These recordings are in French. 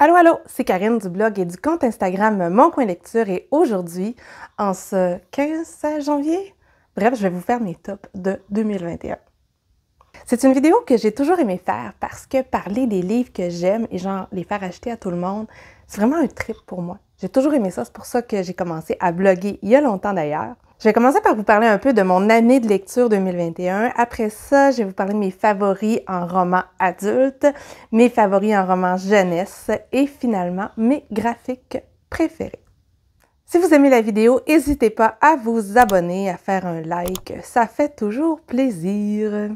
Allô, allô, c'est Karine du blog et du compte Instagram Mon Coin Lecture et aujourd'hui, en ce 15 janvier, bref, je vais vous faire mes tops de 2021. C'est une vidéo que j'ai toujours aimé faire parce que parler des livres que j'aime et genre les faire acheter à tout le monde, c'est vraiment un trip pour moi. J'ai toujours aimé ça, c'est pour ça que j'ai commencé à bloguer il y a longtemps d'ailleurs. Je vais commencer par vous parler un peu de mon année de lecture 2021. Après ça, je vais vous parler de mes favoris en roman adulte, mes favoris en roman jeunesse et finalement mes graphiques préférés. Si vous aimez la vidéo, n'hésitez pas à vous abonner, à faire un like, ça fait toujours plaisir.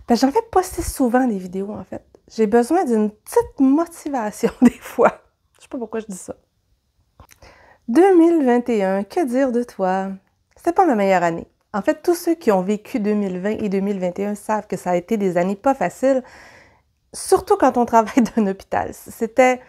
J'en fais pas si souvent des vidéos en fait. J'ai besoin d'une petite motivation des fois. Je sais pas pourquoi je dis ça. 2021, que dire de toi? C'était pas ma meilleure année. En fait, tous ceux qui ont vécu 2020 et 2021 savent que ça a été des années pas faciles, surtout quand on travaille dans un hôpital. C'était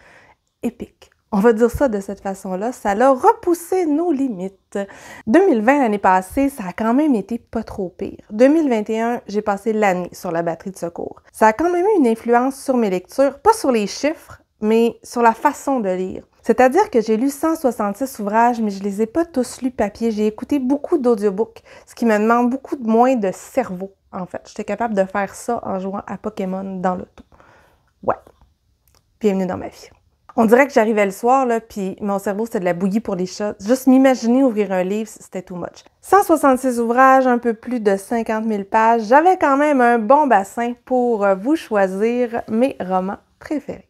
épique. On va dire ça de cette façon-là. Ça a repoussé nos limites. 2020, l'année passée, ça a quand même été pas trop pire. 2021, j'ai passé l'année sur la batterie de secours. Ça a quand même eu une influence sur mes lectures, pas sur les chiffres, mais sur la façon de lire. C'est-à-dire que j'ai lu 166 ouvrages, mais je les ai pas tous lus papier. J'ai écouté beaucoup d'audiobooks, ce qui me demande beaucoup moins de cerveau, en fait. J'étais capable de faire ça en jouant à Pokémon dans l'auto. Ouais. Bienvenue dans ma vie. On dirait que j'arrivais le soir, là, puis mon cerveau, c'était de la bouillie pour les chats. Juste m'imaginer ouvrir un livre, c'était too much. 166 ouvrages, un peu plus de 50 000 pages. J'avais quand même un bon bassin pour vous choisir mes romans préférés.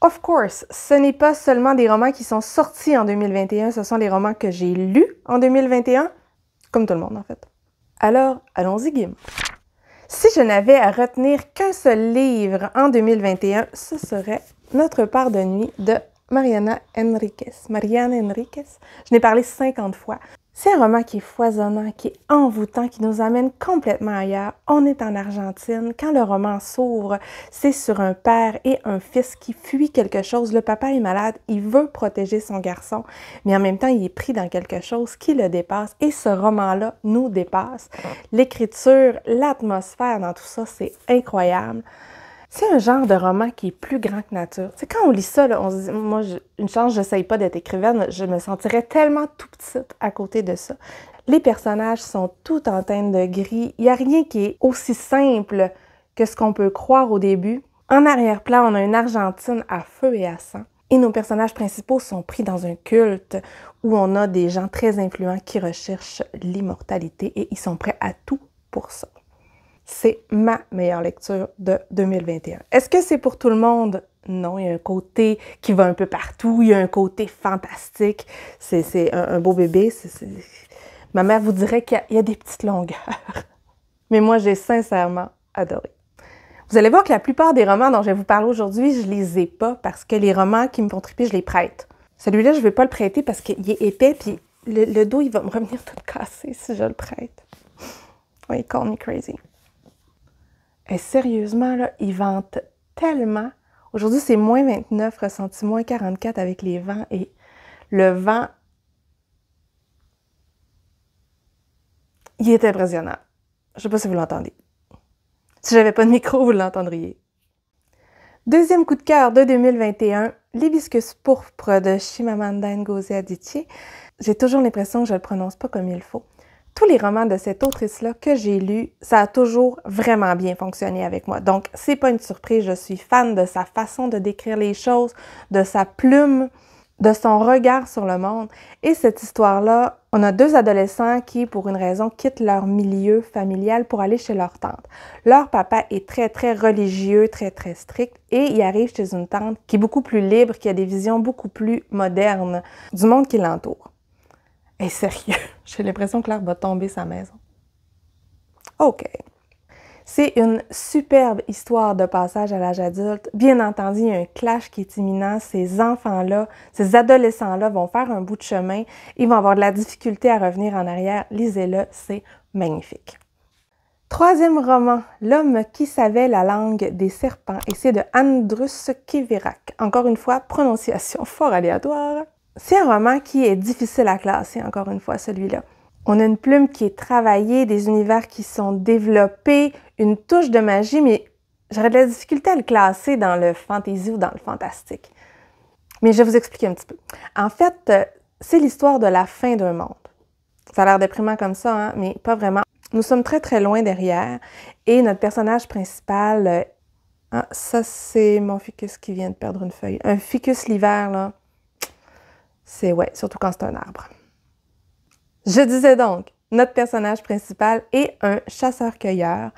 Of course, ce n'est pas seulement des romans qui sont sortis en 2021, ce sont les romans que j'ai lus en 2021, comme tout le monde en fait. Alors, allons-y, Guim. Si je n'avais à retenir qu'un seul livre en 2021, ce serait Notre part de nuit de Mariana Enriquez. Je n'ai parlé 50 fois. C'est un roman qui est foisonnant, qui est envoûtant, qui nous amène complètement ailleurs. On est en Argentine. Quand le roman s'ouvre, c'est sur un père et un fils qui fuient quelque chose. Le papa est malade, il veut protéger son garçon, mais en même temps, il est pris dans quelque chose qui le dépasse. Et ce roman-là nous dépasse. L'écriture, l'atmosphère dans tout ça, c'est incroyable. C'est un genre de roman qui est plus grand que nature. Tu sais, quand on lit ça, là, on se dit, moi, une chance, je n'essaye pas d'être écrivaine, je me sentirais tellement tout petite à côté de ça. Les personnages sont tout en teinte de gris. Il n'y a rien qui est aussi simple que ce qu'on peut croire au début. En arrière-plan, on a une Argentine à feu et à sang. Et nos personnages principaux sont pris dans un culte où on a des gens très influents qui recherchent l'immortalité et ils sont prêts à tout pour ça. C'est ma meilleure lecture de 2021. Est-ce que c'est pour tout le monde? Non, il y a un côté qui va un peu partout, il y a un côté fantastique. C'est un beau bébé. Ma mère vous dirait qu'il y a des petites longueurs. Mais moi, j'ai sincèrement adoré. Vous allez voir que la plupart des romans dont je vais vous parler aujourd'hui, je les ai pas parce que les romans qui me font triper, je les prête. Celui-là, je ne vais pas le prêter parce qu'il est épais, puis le dos, il va me revenir tout cassé si je le prête. Oui, call me crazy. Et sérieusement, là, ils ventent tellement. Aujourd'hui, c'est moins 29, ressenti moins 44 avec les vents. Et le vent, il est impressionnant. Je ne sais pas si vous l'entendez. Si j'avais pas de micro, vous l'entendriez. Deuxième coup de cœur de 2021, l'hibiscus pourpre de Chimamanda Ngozi Adichie. J'ai toujours l'impression que je ne le prononce pas comme il faut. Tous les romans de cette autrice-là que j'ai lus, ça a toujours vraiment bien fonctionné avec moi. Donc, c'est pas une surprise, je suis fan de sa façon de décrire les choses, de sa plume, de son regard sur le monde. Et cette histoire-là, on a deux adolescents qui, pour une raison, quittent leur milieu familial pour aller chez leur tante. Leur papa est très, très religieux, très, très strict, et il arrive chez une tante qui est beaucoup plus libre, qui a des visions beaucoup plus modernes du monde qui l'entoure. Et sérieux, j'ai l'impression que l'herbe va tomber sa maison. OK. C'est une superbe histoire de passage à l'âge adulte. Bien entendu, il y a un clash qui est imminent. Ces enfants-là, ces adolescents-là vont faire un bout de chemin. Ils vont avoir de la difficulté à revenir en arrière. Lisez-le, c'est magnifique. Troisième roman, L'homme qui savait la langue des serpents. Et c'est de Andrus Kivirac. Encore une fois, prononciation fort aléatoire. C'est un roman qui est difficile à classer, encore une fois, celui-là. On a une plume qui est travaillée, des univers qui sont développés, une touche de magie, mais j'aurais de la difficulté à le classer dans le fantasy ou dans le fantastique. Mais je vais vous expliquer un petit peu. En fait, c'est l'histoire de la fin d'un monde. Ça a l'air déprimant comme ça, hein, mais pas vraiment. Nous sommes très, très loin derrière et notre personnage principal... ah, ça, c'est mon ficus qui vient de perdre une feuille. Un ficus l'hiver, là, c'est... ouais, surtout quand c'est un arbre. Je disais donc, notre personnage principal est un chasseur-cueilleur.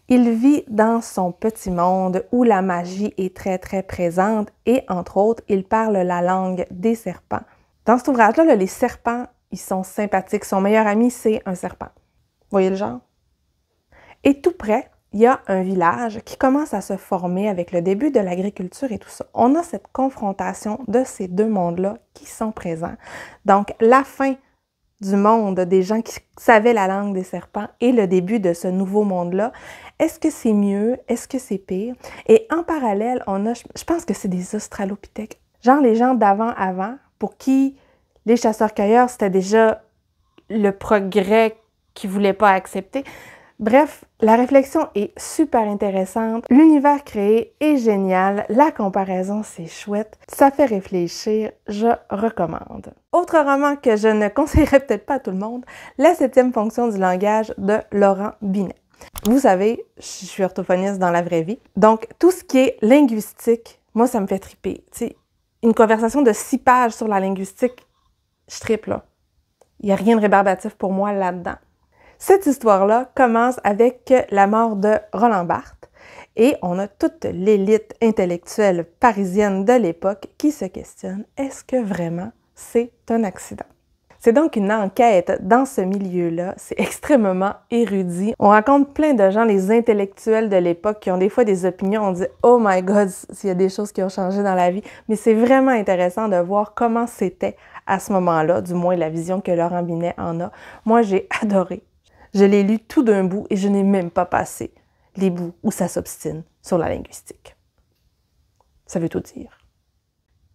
Il vit dans son petit monde où la magie est très, très présente et, entre autres, il parle la langue des serpents. Dans cet ouvrage-là, là, les serpents, ils sont sympathiques. Son meilleur ami, c'est un serpent. Voyez le genre? Et tout près, il y a un village qui commence à se former avec le début de l'agriculture et tout ça. On a cette confrontation de ces deux mondes-là qui sont présents. Donc, la fin du monde des gens qui savaient la langue des serpents et le début de ce nouveau monde-là. Est-ce que c'est mieux? Est-ce que c'est pire? Et en parallèle, on a, je pense que c'est des australopithèques, genre les gens d'avant, pour qui les chasseurs-cueilleurs, c'était déjà le progrès qu'ils ne voulaient pas accepter. Bref, la réflexion est super intéressante, l'univers créé est génial, la comparaison c'est chouette, ça fait réfléchir, je recommande. Autre roman que je ne conseillerais peut-être pas à tout le monde, La 7e fonction du langage de Laurent Binet. Vous savez, je suis orthophoniste dans la vraie vie, donc tout ce qui est linguistique, moi ça me fait triper. T'sais, une conversation de 6 pages sur la linguistique, je tripe là. Il n'y a rien de rébarbatif pour moi là-dedans. Cette histoire-là commence avec la mort de Roland Barthes et on a toute l'élite intellectuelle parisienne de l'époque qui se questionne, est-ce que vraiment c'est un accident? C'est donc une enquête dans ce milieu-là, c'est extrêmement érudit. On rencontre plein de gens, les intellectuels de l'époque qui ont des fois des opinions, on dit « Oh my God, s'il y a des choses qui ont changé dans la vie », mais c'est vraiment intéressant de voir comment c'était à ce moment-là, du moins la vision que Laurent Binet en a. Moi, j'ai adoré. Je l'ai lu tout d'un bout et je n'ai même pas passé les bouts où ça s'obstine sur la linguistique. Ça veut tout dire.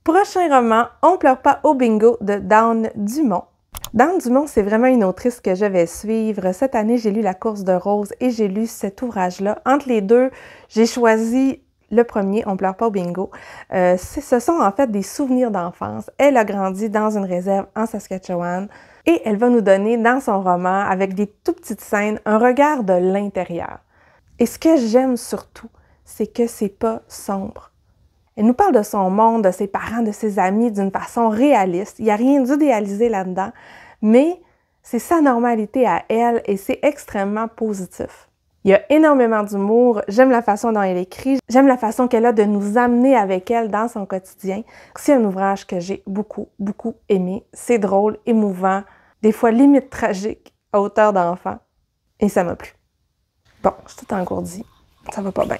Prochain roman, On pleure pas au bingo de Dawn Dumont. Dawn Dumont, c'est vraiment une autrice que je vais suivre. Cette année, j'ai lu La course de rose et j'ai lu cet ouvrage-là. Entre les deux, j'ai choisi le premier, On pleure pas au bingo. Ce sont en fait des souvenirs d'enfance. Elle a grandi dans une réserve en Saskatchewan. Et elle va nous donner dans son roman, avec des tout petites scènes, un regard de l'intérieur. Et ce que j'aime surtout, c'est que c'est pas sombre. Elle nous parle de son monde, de ses parents, de ses amis d'une façon réaliste. Il n'y a rien d'idéalisé là-dedans, mais c'est sa normalité à elle et c'est extrêmement positif. Il y a énormément d'humour, j'aime la façon dont elle écrit, j'aime la façon qu'elle a de nous amener avec elle dans son quotidien. C'est un ouvrage que j'ai beaucoup, beaucoup aimé. C'est drôle, émouvant, des fois limite tragique, à hauteur d'enfant, et ça m'a plu. Bon, je suis toute engourdie, ça va pas bien.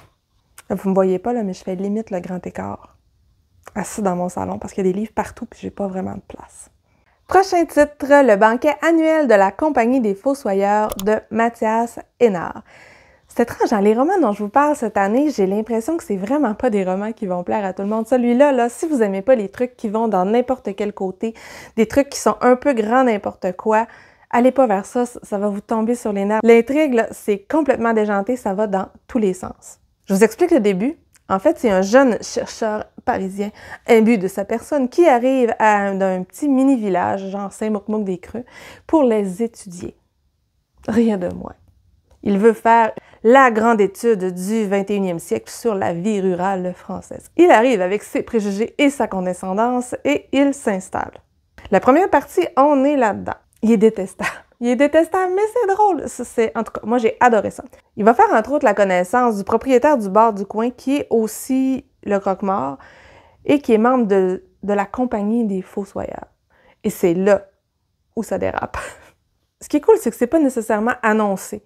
Vous me voyez pas, là, mais je fais limite le grand écart, assis dans mon salon, parce qu'il y a des livres partout et j'ai pas vraiment de place. Prochain titre, Le banquet annuel de la Compagnie des Fossoyeurs de Mathias Hénard. C'est étrange, dans les romans dont je vous parle cette année, j'ai l'impression que c'est vraiment pas des romans qui vont plaire à tout le monde. Celui-là, là, si vous aimez pas les trucs qui vont dans n'importe quel côté, des trucs qui sont un peu grand n'importe quoi, allez pas vers ça, ça va vous tomber sur les nerfs. L'intrigue, c'est complètement déjanté, ça va dans tous les sens. Je vous explique le début. En fait, c'est un jeune chercheur parisien, imbu de sa personne, qui arrive d'un petit mini-village, genre Saint-Mouquemouque-des-Creux, pour les étudier. Rien de moins. Il veut faire la grande étude du 21e siècle sur la vie rurale française. Il arrive avec ses préjugés et sa condescendance et il s'installe. La première partie, on est là-dedans. Il est détestable. Il est détestable, mais c'est drôle. En tout cas, moi, j'ai adoré ça. Il va faire, entre autres, la connaissance du propriétaire du bar du coin, qui est aussi le croque-mort et qui est membre de la Compagnie des Fossoyeurs. Et c'est là où ça dérape. Ce qui est cool, c'est que c'est pas nécessairement annoncé.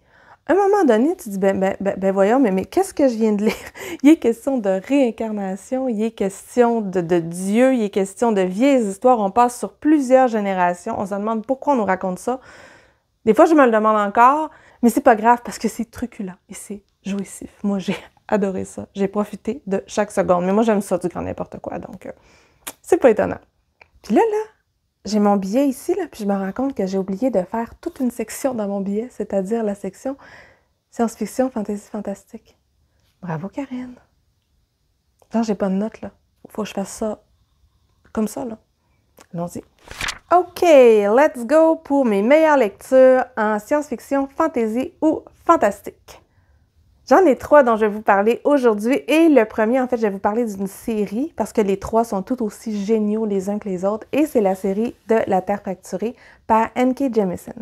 À un moment donné, tu dis, ben voyons, mais qu'est-ce que je viens de lire? Il est question de réincarnation, il est question de Dieu, il est question de vieilles histoires. On passe sur plusieurs générations. On se demande pourquoi on nous raconte ça. Des fois, je me le demande encore, mais c'est pas grave parce que c'est truculent et c'est jouissif. Moi, j'ai adoré ça. J'ai profité de chaque seconde. Mais moi, j'aime ça du grand n'importe quoi, donc c'est pas étonnant. Puis là, j'ai mon billet ici, là, puis je me rends compte que j'ai oublié de faire toute une section dans mon billet, c'est-à-dire la section science-fiction, fantasy, fantastique. Bravo, Karine! Genre, j'ai pas de notes, là. Faut que je fasse ça comme ça, là. Allons-y. OK, let's go pour mes meilleures lectures en science-fiction, fantasy ou fantastique. J'en ai 3 dont je vais vous parler aujourd'hui et le premier, en fait, je vais vous parler d'une série parce que les 3 sont tout aussi géniaux les uns que les autres et c'est la série de La Terre fracturée par N.K. Jemisin.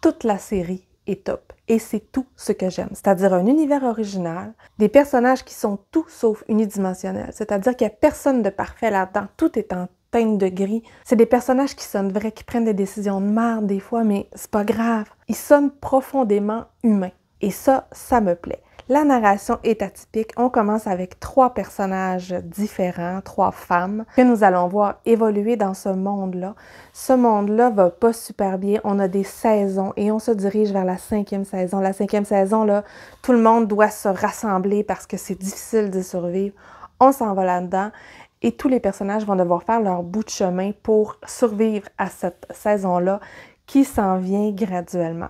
Toute la série est top et c'est tout ce que j'aime, c'est-à-dire un univers original, des personnages qui sont tout sauf unidimensionnels, c'est-à-dire qu'il n'y a personne de parfait là-dedans, tout est en teinte de gris. C'est des personnages qui sonnent vrais, qui prennent des décisions de merde des fois, mais c'est pas grave. Ils sonnent profondément humains et ça me plaît. La narration est atypique. On commence avec 3 personnages différents, 3 femmes, que nous allons voir évoluer dans ce monde-là. Ce monde-là va pas super bien. On a des saisons et on se dirige vers la 5e saison. La 5e saison, là, tout le monde doit se rassembler parce que c'est difficile de survivre. On s'en va là-dedans et tous les personnages vont devoir faire leur bout de chemin pour survivre à cette saison-là qui s'en vient graduellement.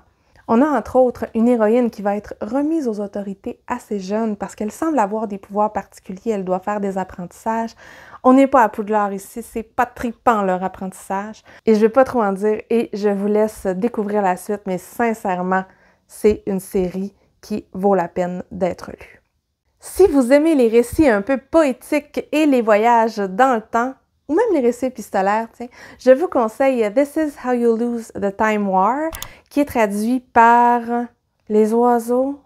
On a entre autres une héroïne qui va être remise aux autorités assez jeune parce qu'elle semble avoir des pouvoirs particuliers, elle doit faire des apprentissages. On n'est pas à Poudlard ici, c'est pas trippant leur apprentissage. Et je vais pas trop en dire et je vous laisse découvrir la suite, mais sincèrement, c'est une série qui vaut la peine d'être lue. Si vous aimez les récits un peu poétiques et les voyages dans le temps, ou même les récits épistolaires, je vous conseille This is How You Lose the Time War, qui est traduit par Les oiseaux,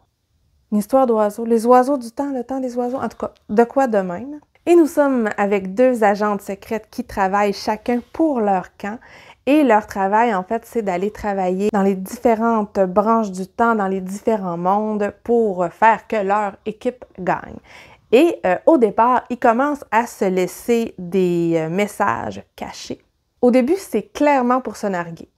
une histoire d'oiseaux, les oiseaux du temps, le temps des oiseaux, en tout cas, de quoi de même. Et nous sommes avec 2 agentes secrètes qui travaillent chacun pour leur camp. Et leur travail, en fait, c'est d'aller travailler dans les différentes branches du temps, dans les différents mondes pour faire que leur équipe gagne. Et au départ, ils commencent à se laisser des messages cachés. Au début, c'est clairement pour se narguer.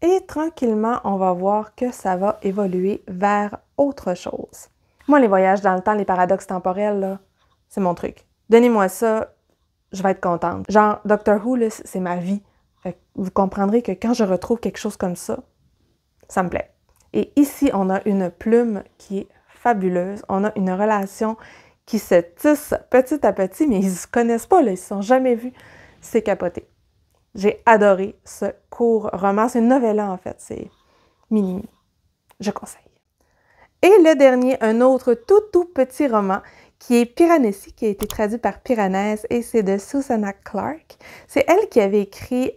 Et tranquillement, on va voir que ça va évoluer vers autre chose. Moi, les voyages dans le temps, les paradoxes temporels, là, c'est mon truc. Donnez-moi ça, je vais être contente. Genre, Doctor Who, là, c'est ma vie. Fait que vous comprendrez que quand je retrouve quelque chose comme ça me plaît. Et ici, on a une plume qui est fabuleuse. On a une relation qui se tissent petit à petit, mais ils ne se connaissent pas, là, ils ne se sont jamais vus. C'est capoté. J'ai adoré ce court roman. C'est une novella, en fait. C'est mini. Je conseille. Et le dernier, un autre tout petit roman qui est Piranesi, qui a été traduit par Piranèse, et c'est de Susanna Clarke. C'est elle qui avait écrit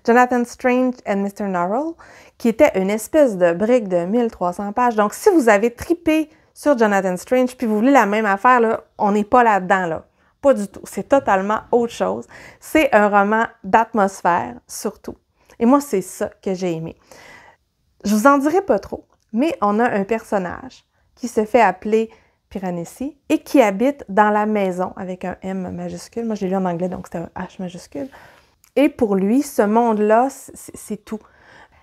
Jonathan Strange and Mr. Norrell, qui était une espèce de brique de 1300 pages. Donc, si vous avez tripé sur Jonathan Strange, puis vous voulez la même affaire, là, on n'est pas là-dedans, là. Pas du tout. C'est totalement autre chose. C'est un roman d'atmosphère, surtout. Et moi, c'est ça que j'ai aimé. Je vous en dirai pas trop, mais on a un personnage qui se fait appeler Piranesi et qui habite dans la maison avec un M majuscule. Moi, j'ai lu en anglais, donc c'était un H majuscule. Et pour lui, ce monde-là, c'est tout.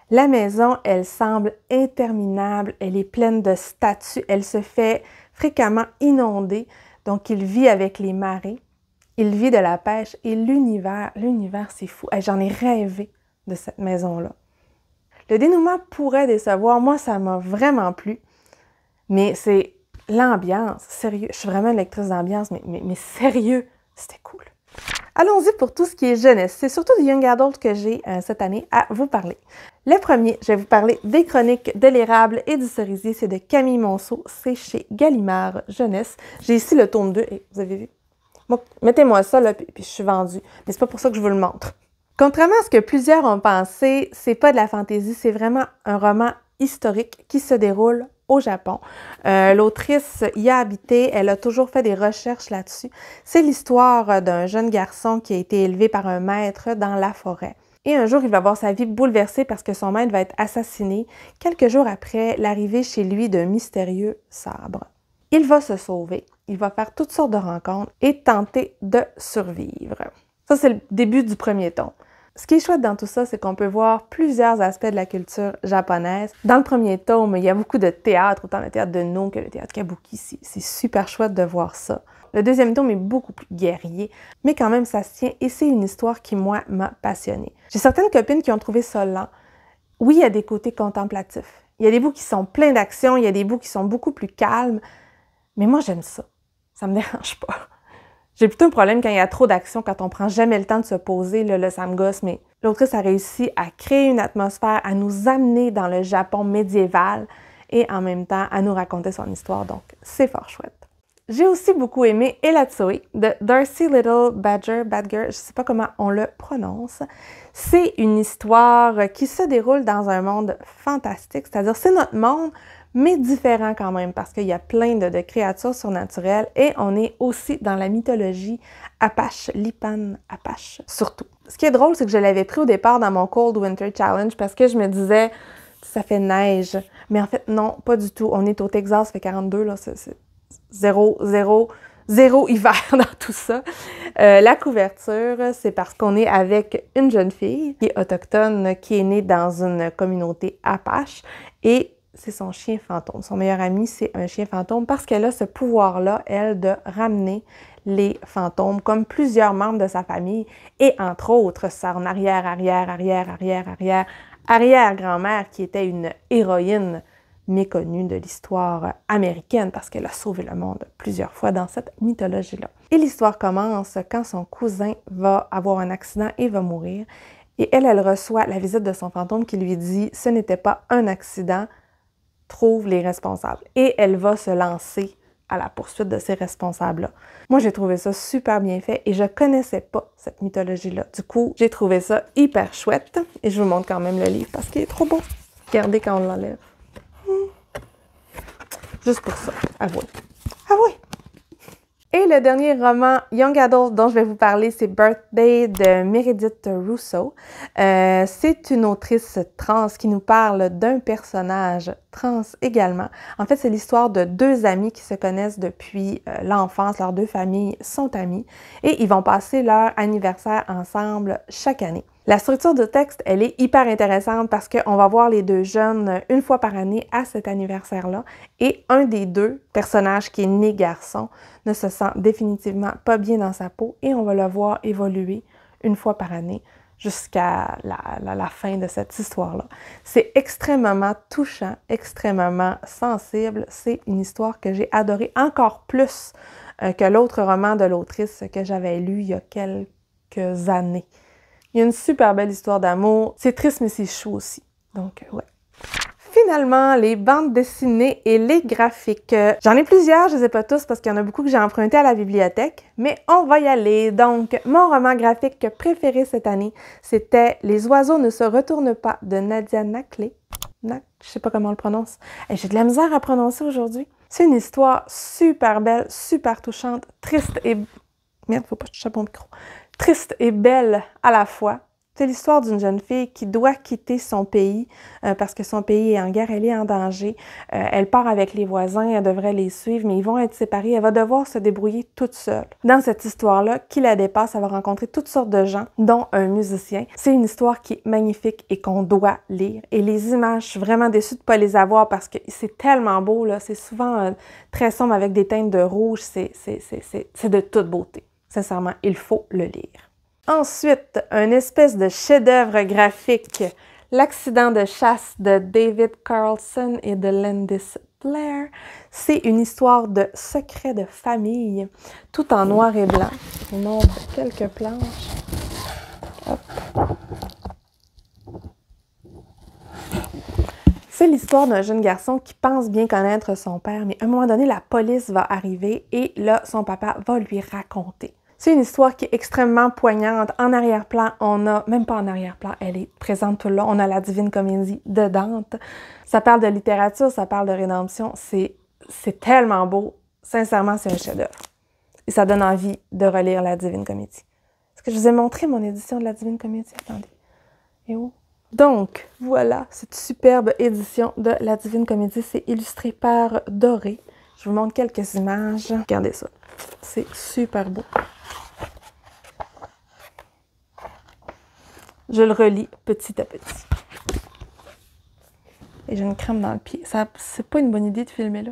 La maison, elle semble interminable, elle est pleine de statues, elle se fait fréquemment inonder, donc il vit avec les marées, il vit de la pêche et l'univers, c'est fou. J'en ai rêvé de cette maison-là. Le dénouement pourrait décevoir, moi ça m'a vraiment plu, mais c'est l'ambiance, sérieux, je suis vraiment une lectrice d'ambiance, mais sérieux, c'était cool. Allons-y pour tout ce qui est jeunesse. C'est surtout du Young Adult que j'ai cette année à vous parler. Le premier, je vais vous parler des chroniques de l'érable et du cerisier. C'est de Camille Monceau. C'est chez Gallimard Jeunesse. J'ai ici le tome 2. Et vous avez vu? Moi, mettez-moi ça, là, puis je suis vendue. Mais c'est pas pour ça que je vous le montre. Contrairement à ce que plusieurs ont pensé, c'est pas de la fantaisie. C'est vraiment un roman historique qui se déroule au Japon. L'autrice y a habité, elle a toujours fait des recherches là-dessus. C'est l'histoire d'un jeune garçon qui a été élevé par un maître dans la forêt. Et un jour, il va voir sa vie bouleversée parce que son maître va être assassiné quelques jours après l'arrivée chez lui d'un mystérieux sabre. Il va se sauver, il va faire toutes sortes de rencontres et tenter de survivre. Ça, c'est le début du premier tome. Ce qui est chouette dans tout ça, c'est qu'on peut voir plusieurs aspects de la culture japonaise. Dans le premier tome, il y a beaucoup de théâtre, autant le théâtre de No que le théâtre kabuki. C'est super chouette de voir ça. Le deuxième tome est beaucoup plus guerrier, mais quand même ça se tient et c'est une histoire qui, moi, m'a passionnée. J'ai certaines copines qui ont trouvé ça lent. Oui, il y a des côtés contemplatifs. Il y a des bouts qui sont pleins d'action, il y a des bouts qui sont beaucoup plus calmes, mais moi, j'aime ça. Ça me dérange pas. J'ai plutôt un problème quand il y a trop d'action, quand on prend jamais le temps de se poser, là, ça me gosse, mais l'autrice a réussi à créer une atmosphère, à nous amener dans le Japon médiéval et en même temps à nous raconter son histoire, donc c'est fort chouette. J'ai aussi beaucoup aimé Elatsui de Darcy Little Badger, je ne sais pas comment on le prononce. C'est une histoire qui se déroule dans un monde fantastique, c'est-à-dire c'est notre monde, mais différent quand même, parce qu'il y a plein de créatures surnaturelles et on est aussi dans la mythologie Apache, Lipan Apache, surtout. Ce qui est drôle, c'est que je l'avais pris au départ dans mon Cold Winter Challenge parce que je me disais, ça fait neige, mais en fait, non, pas du tout. On est au Texas, ça fait 42, là, c'est zéro hiver dans tout ça. La couverture, c'est parce qu'on est avec une jeune fille qui est autochtone, qui est née dans une communauté Apache et c'est son chien fantôme. Son meilleur ami, c'est un chien fantôme parce qu'elle a ce pouvoir-là, elle, de ramener les fantômes, comme plusieurs membres de sa famille et entre autres son arrière-grand-mère qui était une héroïne méconnue de l'histoire américaine parce qu'elle a sauvé le monde plusieurs fois dans cette mythologie-là. Et l'histoire commence quand son cousin va avoir un accident et va mourir. Et elle reçoit la visite de son fantôme qui lui dit « Ce n'était pas un accident, trouve les responsables. » Et elle va se lancer à la poursuite de ces responsables-là. Moi, j'ai trouvé ça super bien fait et je connaissais pas cette mythologie-là. Du coup, j'ai trouvé ça hyper chouette et je vous montre quand même le livre parce qu'il est trop beau. Regardez quand on l'enlève. Juste pour ça, avouez. Avouez! Et le dernier roman Young Adult dont je vais vous parler, c'est Birthday de Meredith Russo. C'est une autrice trans qui nous parle d'un personnage trans également. En fait, c'est l'histoire de deux amis qui se connaissent depuis l'enfance. Leurs deux familles sont amies et ils vont passer leur anniversaire ensemble chaque année. La structure du texte, elle est hyper intéressante parce qu'on va voir les deux jeunes une fois par année à cet anniversaire-là et un des deux personnages qui est né garçon ne se sent définitivement pas bien dans sa peau et on va le voir évoluer une fois par année jusqu'à la fin de cette histoire-là. C'est extrêmement touchant, extrêmement sensible. C'est une histoire que j'ai adorée encore plus que l'autre roman de l'autrice que j'avais lu il y a quelques années. Il y a une super belle histoire d'amour. C'est triste, mais c'est chou aussi. Donc, ouais. Finalement, les bandes dessinées et les graphiques. J'en ai plusieurs, je ne les ai pas tous parce qu'il y en a beaucoup que j'ai emprunté à la bibliothèque, mais on va y aller. Donc, mon roman graphique préféré cette année, c'était Les oiseaux ne se retournent pas de Nadia Naclé. Je sais pas comment on le prononce. J'ai de la misère à prononcer aujourd'hui. C'est une histoire super belle, super touchante, triste et... Merde, faut pas toucher mon micro. Triste et belle à la fois. C'est l'histoire d'une jeune fille qui doit quitter son pays parce que son pays est en guerre, elle est en danger. Elle part avec les voisins, elle devrait les suivre, mais ils vont être séparés. Elle va devoir se débrouiller toute seule. Dans cette histoire-là, qui la dépasse, elle va rencontrer toutes sortes de gens, dont un musicien. C'est une histoire qui est magnifique et qu'on doit lire. Et les images, je suis vraiment déçue de ne pas les avoir parce que c'est tellement beau, là. C'est souvent très sombre avec des teintes de rouge. C'est de toute beauté. Sincèrement, il faut le lire. Ensuite, une espèce de chef-d'œuvre graphique, L'accident de chasse de David Carlson et de Landis Blair. C'est une histoire de secret de famille, tout en noir et blanc. Je vous montre quelques planches. Hop. C'est l'histoire d'un jeune garçon qui pense bien connaître son père, mais à un moment donné, la police va arriver et là, son papa va lui raconter. C'est une histoire qui est extrêmement poignante. En arrière-plan, on a, même pas en arrière-plan, elle est présente tout le long, on a la Divine Comédie de Dante. Ça parle de littérature, ça parle de rédemption, c'est tellement beau. Sincèrement, c'est un chef-d'œuvre. Et ça donne envie de relire la Divine Comédie. Est-ce que je vous ai montré mon édition de la Divine Comédie? Attendez. Et où? Donc, voilà, cette superbe édition de la Divine Comédie. C'est illustré par Doré. Je vous montre quelques images. Regardez ça. C'est super beau. Je le relis petit à petit. Et j'ai une crème dans le pied. C'est pas une bonne idée de filmer là.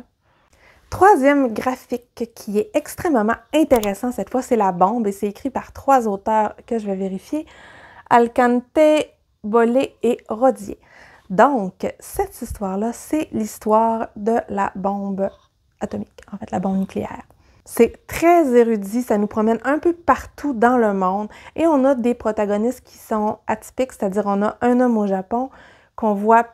Troisième graphique qui est extrêmement intéressant cette fois, c'est La Bombe et c'est écrit par 3 auteurs que je vais vérifier. Alcante, Bollé et Rodier. Donc, cette histoire-là, c'est l'histoire de la bombe atomique, en fait, la bombe nucléaire. C'est très érudit, ça nous promène un peu partout dans le monde et on a des protagonistes qui sont atypiques, c'est-à-dire on a un homme au Japon qu'on voit de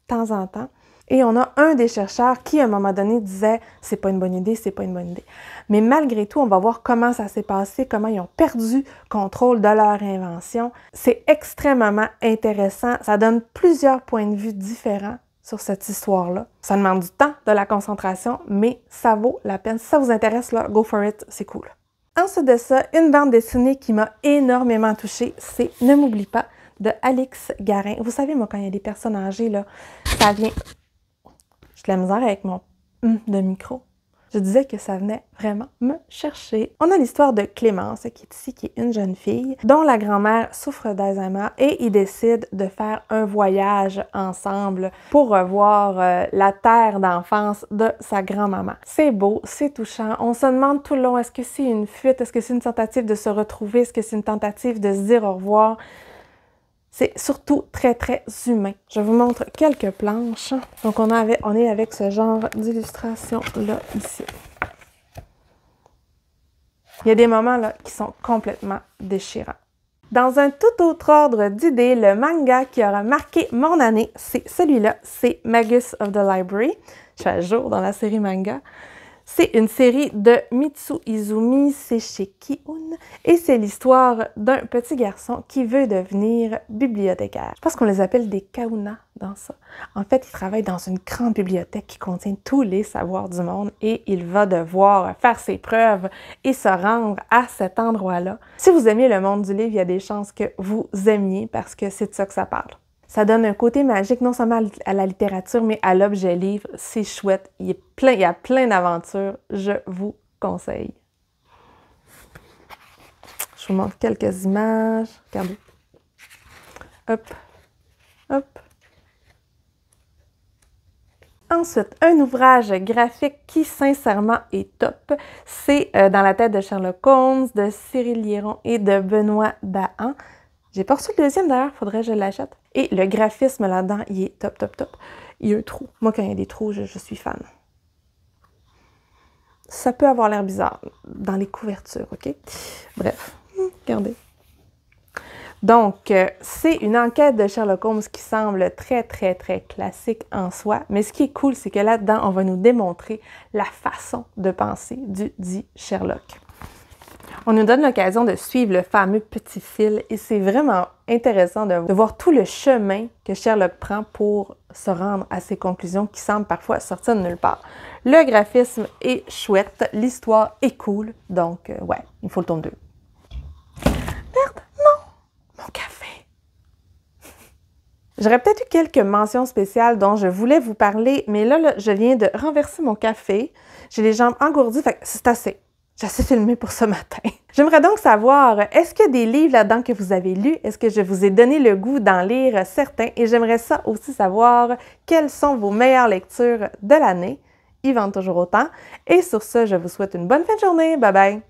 temps en temps et on a un des chercheurs qui, à un moment donné, disait « c'est pas une bonne idée, c'est pas une bonne idée ». Mais malgré tout, on va voir comment ça s'est passé, comment ils ont perdu contrôle de leur invention. C'est extrêmement intéressant, ça donne plusieurs points de vue différents sur cette histoire-là. Ça demande du temps, de la concentration, mais ça vaut la peine. Si ça vous intéresse, là, go for it, c'est cool. Ensuite de ça, une bande dessinée qui m'a énormément touchée, c'est « Ne m'oublie pas » de Alix Garin. Vous savez, moi, quand il y a des personnes âgées, là, ça vient... J'ai de la misère avec mon « de micro ». Je disais que ça venait vraiment me chercher. On a l'histoire de Clémence, qui est ici, qui est une jeune fille, dont la grand-mère souffre d'Alzheimer et ils décident de faire un voyage ensemble pour revoir la terre d'enfance de sa grand-maman. C'est beau, c'est touchant. On se demande tout le long, est-ce que c'est une fuite? Est-ce que c'est une tentative de se retrouver? Est-ce que c'est une tentative de se dire au revoir? C'est surtout très, très humain. Je vous montre quelques planches. Donc, on est avec ce genre d'illustration-là ici. Il y a des moments là qui sont complètement déchirants. Dans un tout autre ordre d'idées, le manga qui aura marqué mon année, c'est celui-là, c'est Magus of the Library. Je suis à jour dans la série manga. C'est une série de Mitsuizumi Seikiun et c'est l'histoire d'un petit garçon qui veut devenir bibliothécaire. Je pense qu'on les appelle des kauna dans ça. En fait, il travaille dans une grande bibliothèque qui contient tous les savoirs du monde et il va devoir faire ses preuves et se rendre à cet endroit-là. Si vous aimez le monde du livre, il y a des chances que vous aimiez parce que c'est de ça que ça parle. Ça donne un côté magique non seulement à la littérature, mais à l'objet livre. C'est chouette. Il y a plein d'aventures. Je vous conseille. Je vous montre quelques images. Regardez. Hop. Hop. Ensuite, un ouvrage graphique qui, sincèrement, est top. C'est Dans la tête de Sherlock Holmes, de Cyril Liéron et de Benoît Dahan. J'ai pas reçu le deuxième d'ailleurs, faudrait que je l'achète. Et le graphisme là-dedans, il est top, top, top. Il y a un trou. Moi, quand il y a des trous, je suis fan. Ça peut avoir l'air bizarre dans les couvertures, OK? Bref, regardez. Donc, c'est une enquête de Sherlock Holmes qui semble très, très, très classique en soi. Mais ce qui est cool, c'est que là-dedans, on va nous démontrer la façon de penser du dit Sherlock. On nous donne l'occasion de suivre le fameux petit fil et c'est vraiment intéressant de voir tout le chemin que Sherlock prend pour se rendre à ses conclusions qui semblent parfois sortir de nulle part. Le graphisme est chouette, l'histoire est cool, donc ouais, il faut le tome 2. Merde, non! Mon café! J'aurais peut-être eu quelques mentions spéciales dont je voulais vous parler, mais là, je viens de renverser mon café. J'ai les jambes engourdies, fait que c'est assez. J'ai assez filmé pour ce matin. J'aimerais donc savoir, est-ce qu'il y a des livres là-dedans que vous avez lus? Est-ce que je vous ai donné le goût d'en lire certains? Et j'aimerais ça aussi savoir quelles sont vos meilleures lectures de l'année. Ils vendent toujours autant. Et sur ce, je vous souhaite une bonne fin de journée. Bye bye!